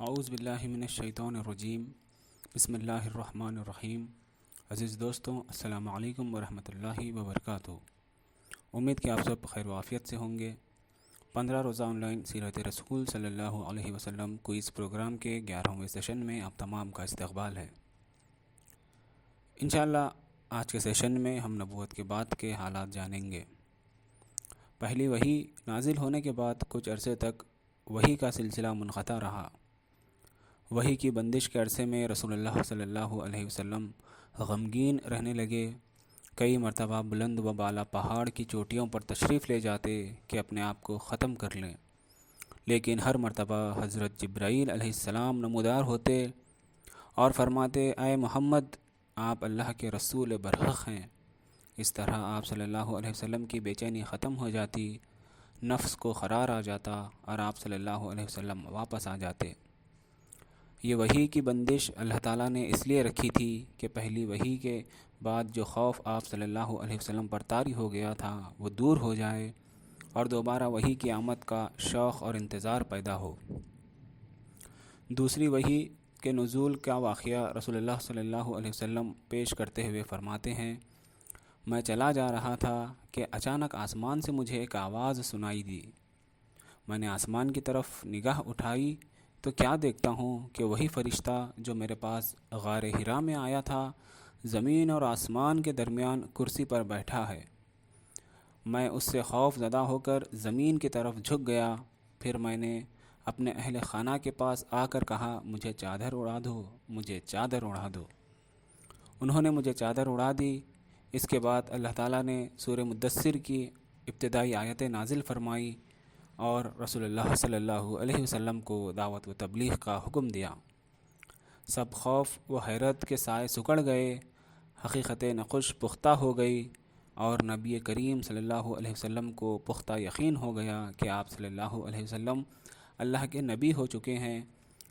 اعوذ باللہ من الشیطان الرجیم بسم اللہ الرحمن الرحیم۔ عزیز دوستوں، السلام علیکم ورحمۃ اللہ وبرکاتہ۔ امید کہ آپ سب خیر و عافیت سے ہوں گے۔ 15 روزہ آن لائن سیرت رسول صلی اللہ علیہ وسلم کوئز پروگرام کے 11ویں سیشن میں آپ تمام کا استقبال ہے۔ انشاءاللہ آج کے سیشن میں ہم نبوت کے بعد کے حالات جانیں گے۔ پہلی وحی نازل ہونے کے بعد کچھ عرصے تک وحی کا سلسلہ منقطع رہا۔ وحی کی بندش کے عرصے میں رسول اللہ صلی اللہ علیہ وسلم غمگین رہنے لگے۔ کئی مرتبہ بلند و بالا پہاڑ کی چوٹیوں پر تشریف لے جاتے کہ اپنے آپ کو ختم کر لیں، لیکن ہر مرتبہ حضرت جبرائیل علیہ السلام نمودار ہوتے اور فرماتے، اے محمد، آپ اللہ کے رسول برحق ہیں۔ اس طرح آپ صلی اللہ علیہ وسلم کی بے چینی ختم ہو جاتی، نفس کو قرار آ جاتا اور آپ صلی اللہ علیہ وسلم واپس آ جاتے۔ یہ وحی کی بندش اللہ تعالیٰ نے اس لیے رکھی تھی کہ پہلی وحی کے بعد جو خوف آپ صلی اللہ علیہ وسلم پر طاری ہو گیا تھا وہ دور ہو جائے اور دوبارہ وحی کی آمد کا شوق اور انتظار پیدا ہو۔ دوسری وحی کے نزول کا واقعہ رسول اللہ صلی اللہ علیہ وسلم پیش کرتے ہوئے فرماتے ہیں، میں چلا جا رہا تھا کہ اچانک آسمان سے مجھے ایک آواز سنائی دی۔ میں نے آسمان کی طرف نگاہ اٹھائی تو کیا دیکھتا ہوں کہ وہی فرشتہ جو میرے پاس غار حرا میں آیا تھا زمین اور آسمان کے درمیان کرسی پر بیٹھا ہے۔ میں اس سے خوف زدہ ہو کر زمین کی طرف جھک گیا۔ پھر میں نے اپنے اہل خانہ کے پاس آ کر کہا، مجھے چادر اڑا دو، مجھے چادر اڑا دو۔ انہوں نے مجھے چادر اڑا دی۔ اس کے بعد اللہ تعالیٰ نے سورہ مدثر کی ابتدائی آیتیں نازل فرمائی اور رسول اللہ صلی اللہ علیہ وسلم کو دعوت و تبلیغ کا حکم دیا۔ سب خوف و حیرت کے سائے سکڑ گئے، حقیقت نقش پختہ ہو گئی اور نبی کریم صلی اللہ علیہ وسلم کو پختہ یقین ہو گیا کہ آپ صلی اللہ علیہ وسلم اللہ کے نبی ہو چکے ہیں۔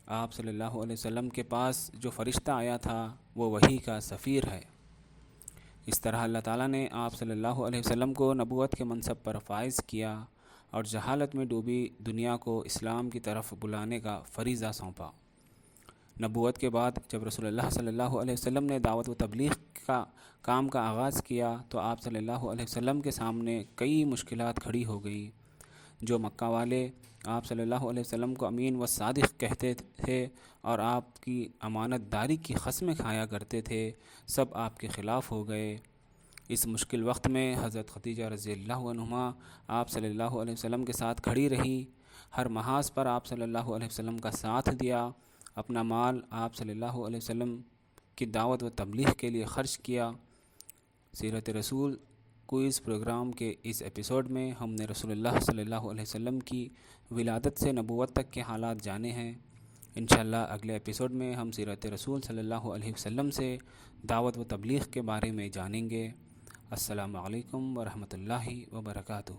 آپ صلی اللہ علیہ وسلم کے پاس جو فرشتہ آیا تھا وہ وحی کا سفیر ہے۔ اس طرح اللہ تعالیٰ نے آپ صلی اللہ علیہ وسلم کو نبوت کے منصب پر فائز کیا اور جہالت میں ڈوبی دنیا کو اسلام کی طرف بلانے کا فریضہ سونپا۔ نبوت کے بعد جب رسول اللہ صلی اللہ علیہ وسلم نے دعوت و تبلیغ کا کام کا آغاز کیا تو آپ صلی اللہ علیہ وسلم کے سامنے کئی مشکلات کھڑی ہو گئی۔ جو مکہ والے آپ صلی اللہ علیہ وسلم کو امین و صادق کہتے تھے اور آپ کی امانت داری کی قسمیں کھایا کرتے تھے، سب آپ کے خلاف ہو گئے۔ اس مشکل وقت میں حضرت خدیجہ رضی اللہ عنہا آپ صلی اللہ علیہ وسلم کے ساتھ کھڑی رہی، ہر محاذ پر آپ صلی اللہ علیہ وسلم کا ساتھ دیا، اپنا مال آپ صلی اللہ علیہ وسلم کی دعوت و تبلیغ کے لیے خرچ کیا۔ سیرت رسول کوئز پروگرام کے اس ایپیسوڈ میں ہم نے رسول اللہ صلی اللہ علیہ وسلم کی ولادت سے نبوت تک کے حالات جانے ہیں۔ انشاءاللہ اگلے ایپیسوڈ میں ہم سیرت رسول صلی اللہ علیہ وسلم سے دعوت و تبلیغ کے بارے میں جانیں گے۔ السلام علیکم ورحمۃ اللہ وبرکاتہ۔